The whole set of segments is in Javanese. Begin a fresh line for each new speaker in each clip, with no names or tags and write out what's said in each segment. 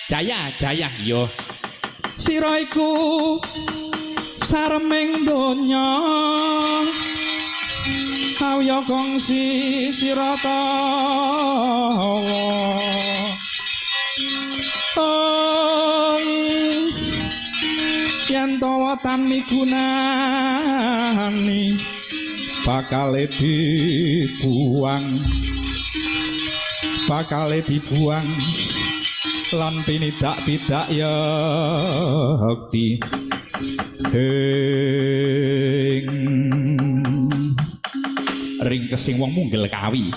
Jaya yo. Sira iku sareming donya kaya kongsi sira tawa. Yen tawa tan migunani bakale dibuang lan tidak ya hekti ringkesing wong munggel kawi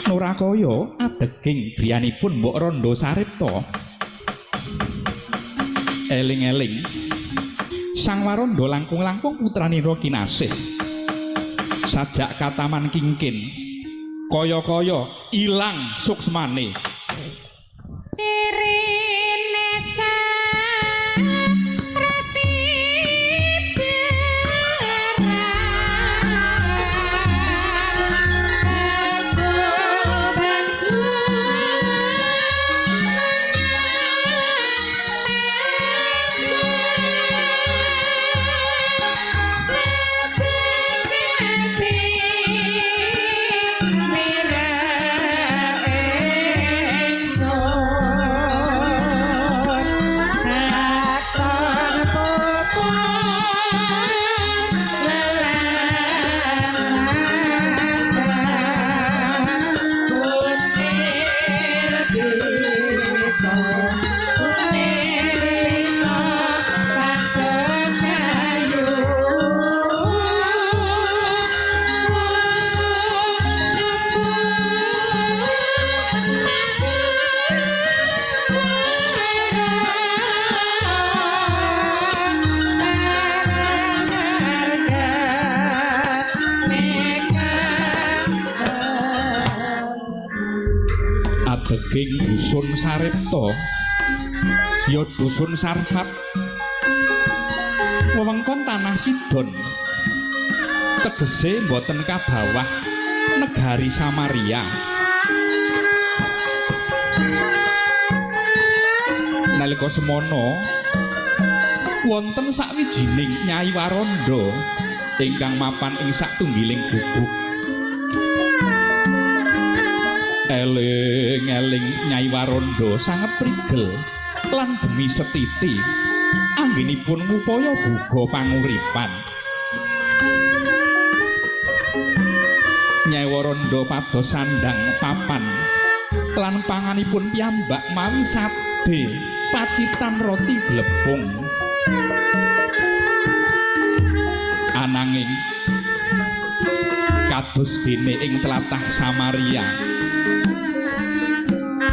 Nurakaya adeging griyanipun Mbok Randha Saripta eling-eling Sang Waranda langkung-langkung putranira kinasih sajak kataman kingkin kaya-kaya ilang suksmane
cirine sarati
adeging dusun Saripta ya dusun Sarfat wewengkon tanah Sidon tegese mboten kabawah negari Samaria nalika semono wonten sawijining Nyai Waranda ingkang mapan ing satunggiling gubuk eling-eling Nyai Waranda sanget prigel lan gemi setiti anggenipun ngupaya buga panguripan Nyai Waranda pados sandang papan lan panganipun piyambak mawi sade pacitan roti glepung ananging kados dene ing tlatah Samaria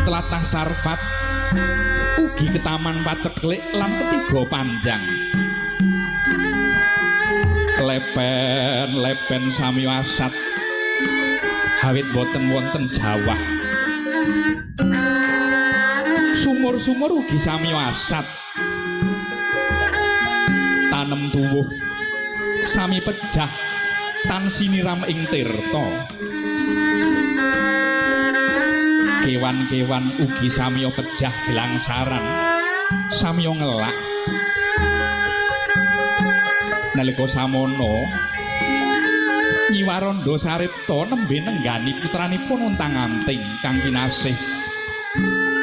tlatah Sarfat ugi ketaman paceklik lan ketiga panjang lepen sami wasat hawit boten wonten jawah sumur-sumur ugi sami wasat tanem tuwuh sami pejah tan siniram ing tirta kewan-kewan ugi samiya pejah gelangsaran samiya ngelak nalika samono Nyi Waranda Saripta nembe nenggani putranipun Untang-Anting kang kinasih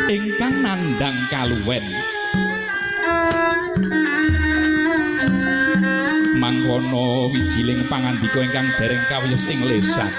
ingkang nandhang kaluwen mangkono wijiling pangandika ingkang dereng kawiyos ing lesan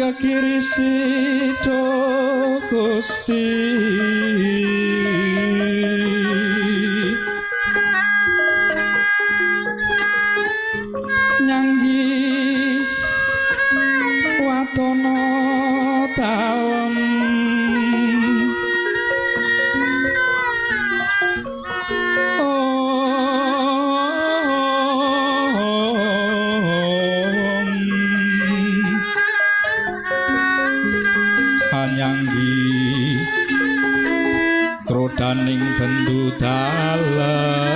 Gegirisido Gusti nyanggi watana dalem nyanggi krodaning bendu dalem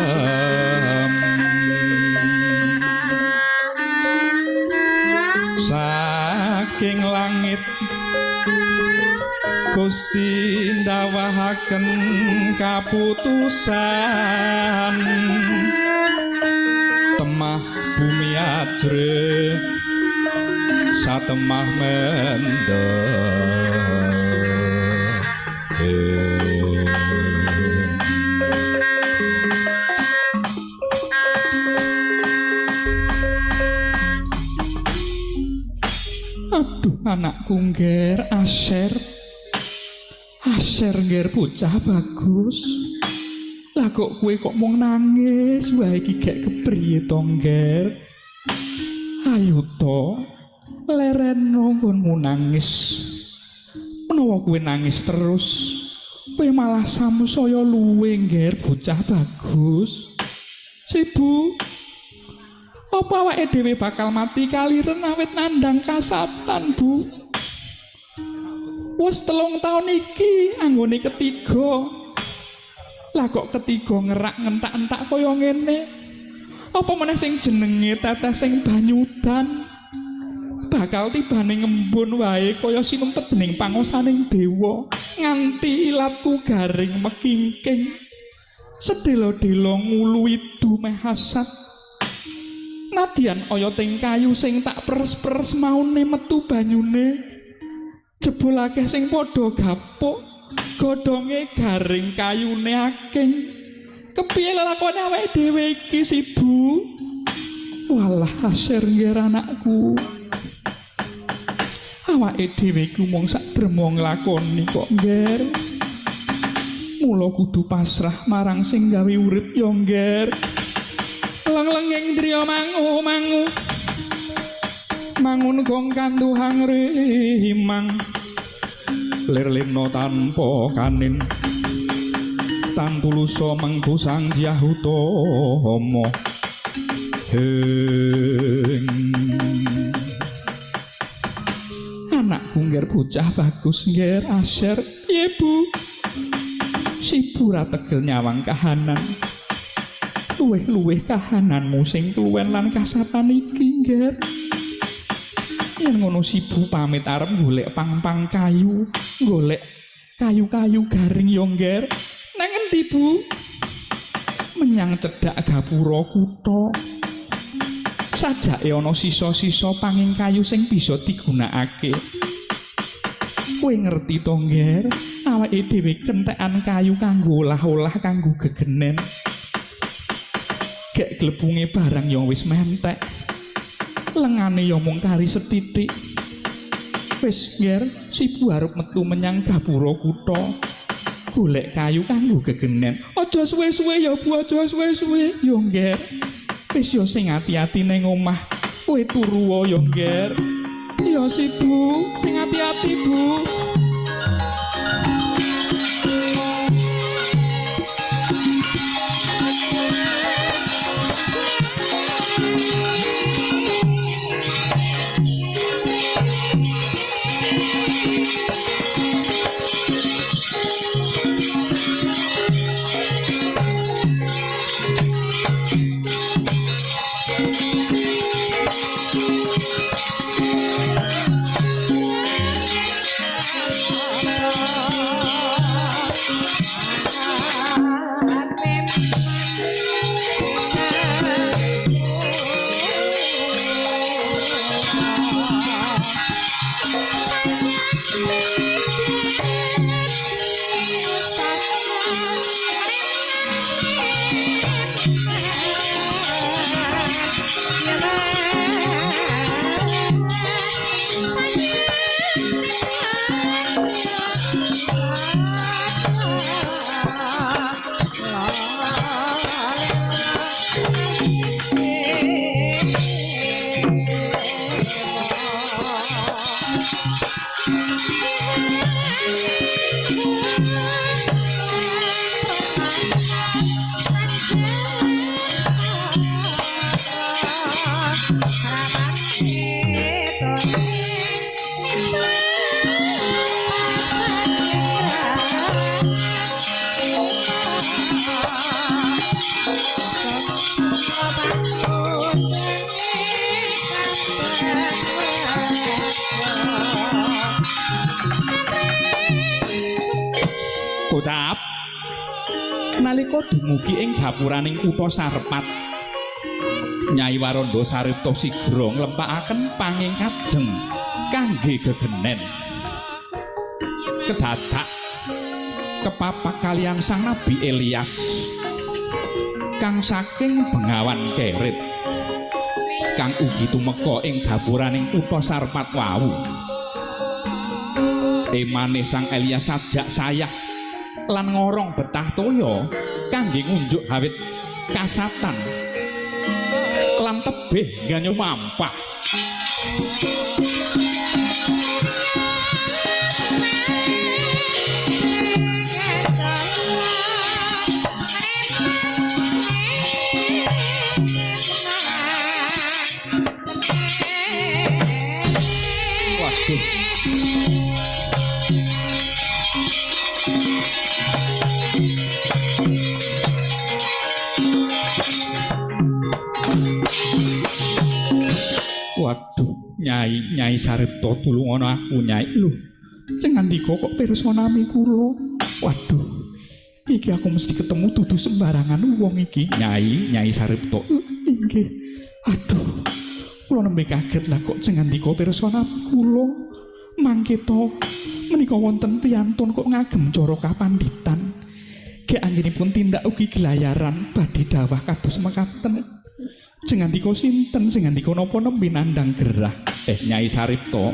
saking langit Gusti ndawahaken kaputusan temah bumi ajre satemah mendem aduh anakku ngger Aser ngger bocah bagus lah kok kowe kok mung nangis wae iki gek kepriye to ngger ayo to lereno nggonmu nangis menawa kowe nangis terus kowe malah samsaya luwe ngger bocah bagus sibu apa awake dhewe bakal mati kaliren awit nandang kasatan bu wis 3 taun iki anggone ketiga lah kok ketiga ngerak ngentak-entak kaya ngene apa meneh sing jenenge tetes sing banyudan bakal tibane ngembun wae kaya sinumpet dening pangosaning dewa nganti ilatku garing mekingking sedelo-delo ngulu idu meh hasad nadyan oyoting kayu sing tak peres-peres maune metu banyune jebul akeh sing padha gapuk godhonge garing kayune aking kepiye lakone awake dhewe iki sibu walah Aser ngger anakku awake dhewe ku mung sak drema nglakoni kok ngger mula kudu pasrah marang sing gawe urip yo ngger leng-lenging driya mangun gong kanduhang rimang lirlino tanpa kanin tantulusa mengku sang Dyahutama anakku ngger bocah bagus ngger Aser piye bu sibu ra tegel nyawang kahanan luweh-luweh kahananmu sing kluwen lan kasatan iki ngger yen ngono sibu pamit arep golek pang-pang kayu golek kayu-kayu garing yo ngger nang endi bu menyang cedhak gapura kutha sajake ana sisa-sisa panging kayu sing bisa digunakake kowe ngerti to ngger awake dhewe kentekan kayu kanggo olah-olah kanggo gegenen gek glebunge barang yang wis mentek lengane ya mung kari setitik wis ngger sibu arep metu menyang gapura kutha golek kayu kanggo gegenen aja suwe-suwe ya bu aja suwe-suwe yo ngger wis yo sing ati-ati ning omah kowe turu yo ngger yo sibu sing ati-ati bu nalika dumugi ing gapuraning kutha Sarpat Nyai Waranda Saripta sigra nglempakaken panging kajeng kangge gegenen kedadak kepapak kalian sang Nabi Elias kang saking Bengawan Kerit kang ugi tumeka ing gapuraning kutha Sarpat wau. Emane sang Elias sajak sayah lan ngorong betah toya kangge ngunjuk hawit kasatan lan tebih ganyo mampah. Waduh. Waduh, Nyai Saripta tulungono aku Nyai. Lho, ceng ngandika kok pirsa nami kula. Waduh. Iki aku mesti ketemu dudu sembarangan wong iki. Nyai Saripta. Inggih. Aduh. Kula nembe kaget lah kok ceng ngandika pirsa nami kula. Mangke to menika wonten priyantun kok ngagem cara kapanditan. Ge anggenipun tindak ugi gelayaran badhe dawah kados mekaten. Jeng andika sinten sing andika napa nembe nandang gerah. Nyai Saripta.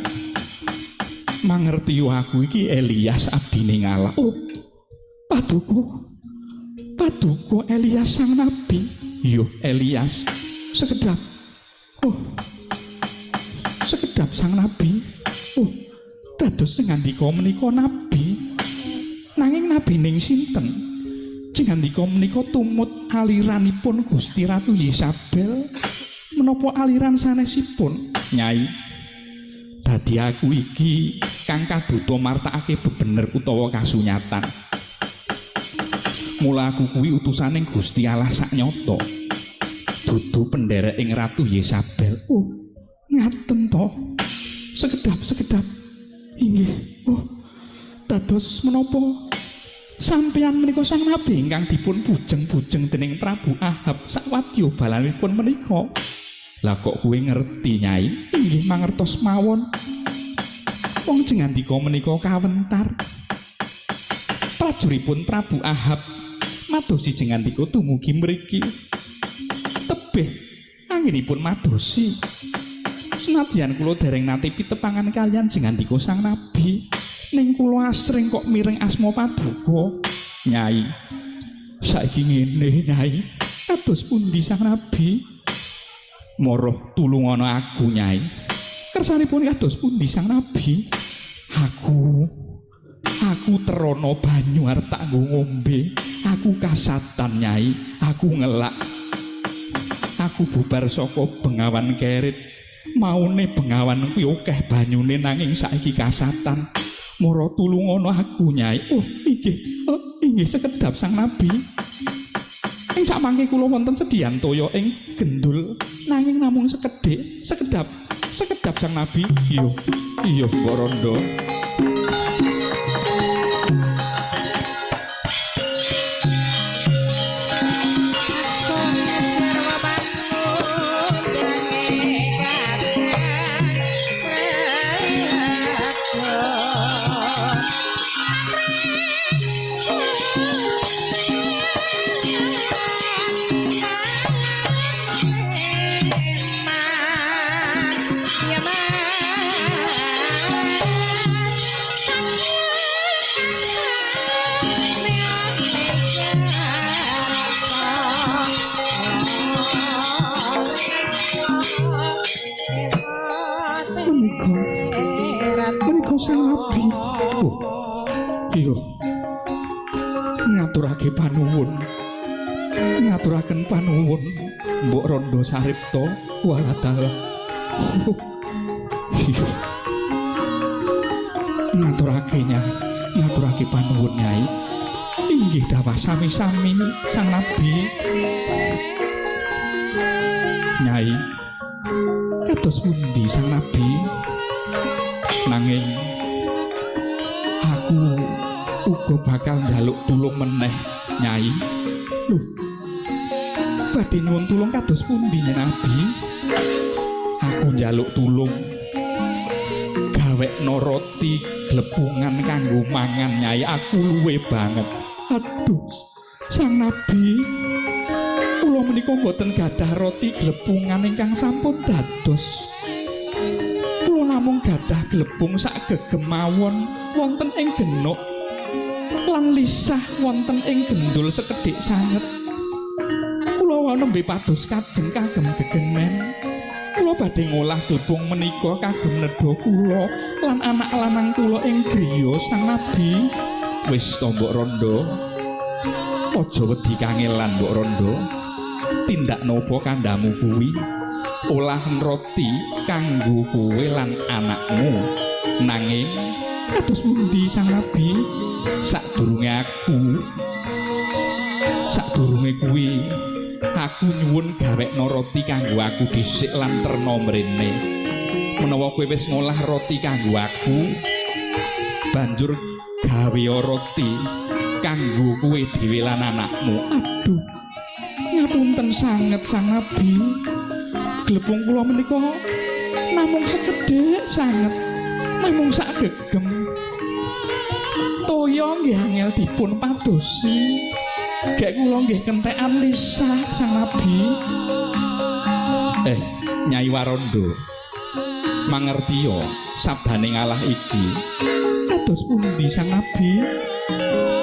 Mangerti aku iki Elias abdine ngalah. Oh. Paduka Elias sang nabi. Yo Elias. Sekedap. Oh. Sekedap sang nabi. Oh. Dados sing andika menika nabi. Nanging nabi ning sinten? Jeng andika menika tumut aliranipun Gusti Ratu Yesabel menapa aliran sanesipun Nyai. Dadi aku iki kang kaduta martakake bebener utawa kasunyatan. Mula aku kuwi utusaning Gusti Allah saknyata. Dudu penderek ing Ratu Yesabel. Oh, ngaten to. Sekedap. Inggih. Oh, dados menapa sampeyan menika sang nabi ingkang dipun bujeng-bujeng dening Prabu Ahab sawadya balanipun menika. Lah kok kowe ngerti Nyai? Inggih mangertos mawon. Wong jeng andika menika kawentar. Prajuripun Prabu Ahab madosi jeng andika dumugi mriki. Tebih anggenipun madosi. Senadyan kula dereng nate pitepangan kalian jeng andika sang nabi. Ning kula asring kok mireng asma Paduka Nyai. Saiki ngene Nyai, kados pundi sang nabi? Moroh tulungono aku Nyai. Kersanipun kados pundi sang nabi? Aku terana banyu arep tak nggo ngombe. Aku kasatan Nyai, aku ngelak. Aku bubar saka Bengawan Kerit. Maune Bengawan kuwi akeh banyune nanging saiki kasatan. Mara tulungono aku Nyai. Oh, inggih sekedap sang nabi. Ing sakmangke kula wonten sedian toya ing gendul nanging namung sekedap sang nabi. Iya Mbok Rondo. Menika sang nabi. Iya. Ngaturaken panuwun Mbok Rondo Saripta waladala. Iya. Ngaturake panuwun Nyai. Inggih dawah sami-sami sang nabi. Nyai, kados pundi sang nabi? Nanging aku uga bakal njaluk tulung meneh Nyai. Lho, badhe nyuwun tulung kados pundi Nabi? Aku njaluk tulung gawekno roti glepungan kanggo mangan Nyai, aku luwe banget. Aduh, Sang Nabi, kula menika mboten gadah roti glepungan ingkang sampun dados. Kula namung gadah glepung sak gegemawon wonten ing genuk lan lisah wonten ing gendul sekedhik sanget. Kula nembe pados kajeng kagem gegenen. Kula badhe ngolah glepung menika kagem nedha kula lan anak lanang kula ing griya Sang Nabi. Wis to Mbok Rondo, aja wedi kangelan Mbok Rondo. Tindak napa kandhamu kuwi? Olahan roti kanggo kowe lan anakmu. Nanging kados pundi Sang Nabi? Sadurunge kuwi aku nyuwun gawekno roti kanggo aku dhisik lan terna mrene. Menawa kowe wis ngolah roti kanggo aku, banjur gawe roti kanggo kowe dhewe lan anakmu. Aduh, ngapunten sanget Sang Nabi. Glepung kula menika namung sekedhik sanget, namung sak gegem. Toya nggih angel dipun padosi. Gek kula nggih kentekan lisah Sang Nabi. Nyai Warondo, mangertiya sabdane ngalah iki kados pundi Sang Nabi?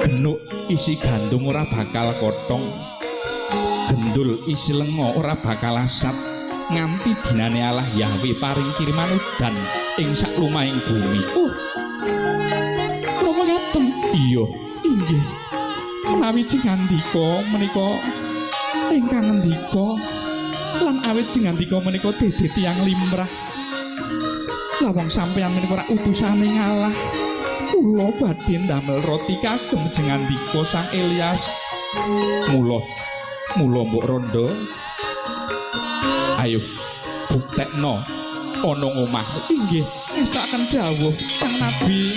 Genuk isi gandum ora bakal kothong, gendul isi lenga ora bakal asat, nganti dinane Allah Yahwe paring kiriman udan ing saklumahing bumi. Napa ngaten? Iya, inggih. Menawi jingandika menika ingkang ngendika lan awit jingandika menika dede tiyang limrah. Lawang sampeyan menika rak utusane ngalah. Kula badhe ndamel roti kagem jingandika Sang Elias. Mula Mbok Rondo, ayo buktekno ana omah. Inggih, ngestaken dawuh Sang Nabi.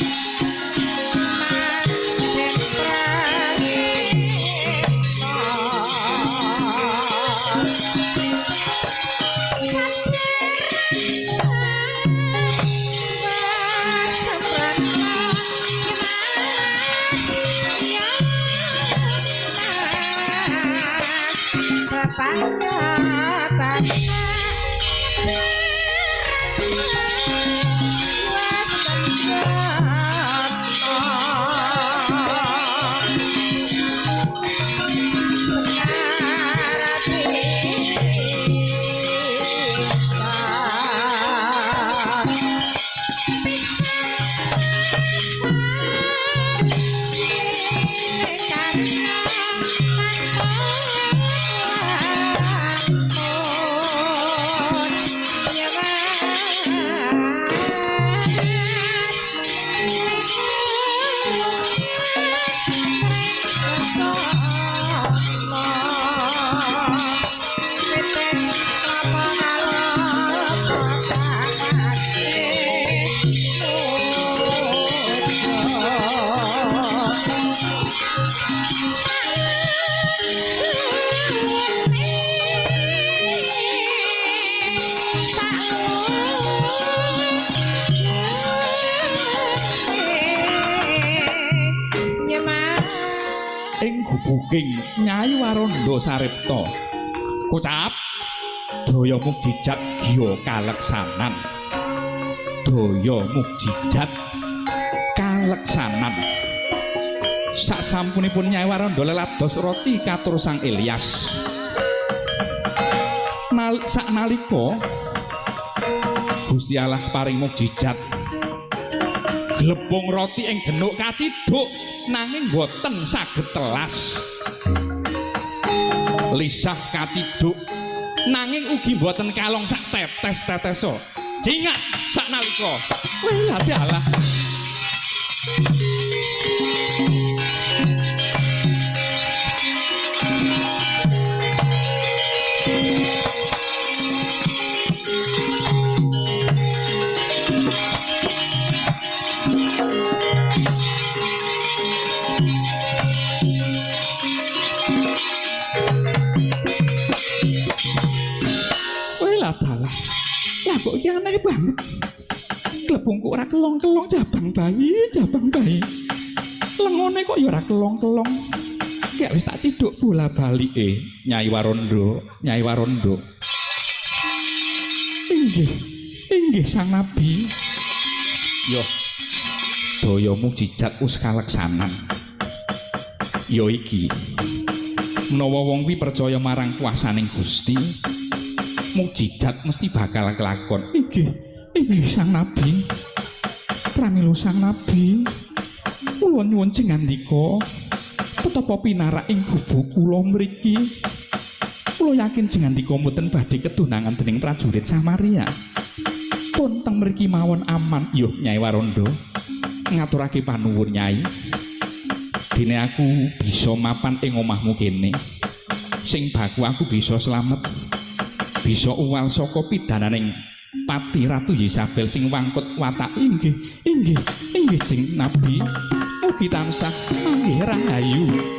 Ing Nyai Warondo Saripta kocap daya mukjizat giya kaleksanan. Daya mukjizat kaleksanan. Sasampunipun Nyai Warondo lelados roti katur Sang Elias. Saknalika Gusti Allah paring mukjizat, glepung roti ing genuk kaciduk nanging boten saged telas. Lisah kaciduk nanging ugi boten kalong sak tetes-teteso. Jingat saknalika. Wih, adalah kok iki aneh banget. Glepung kok ora kelong-kelong jabang bayi. Lengone kok ya ora kelong-kelong. Kayak wis tak ciduk bola-balik Nyai Warondo. Inggih Sang Nabi. Yo, daya mujizat wis kaleksanan. Yo iki. Menawa wong kuwi percaya marang kuasaning Gusti, mujizat mesti bakal kelakon. Inggih Sang Nabi. Pramila Sang Nabi. Kula nyuwun jengandika tetapa pinarak ing gubuk kula mriki. Kula yakin jengandika mboten badhe kedunangan dening prajurit Samaria. Pun teng mriki mawon aman. Yo Nyai Warondo, ngaturake panuwun Nyai. Dene aku bisa mapan ing omahmu kene. Sing baku aku bisa slamet. Bisa uwal saka pidananing Pati Ratu Yesabel sing wangkut watak. Inggih Jeng Nabi. Mugi tansah manggih rahayu.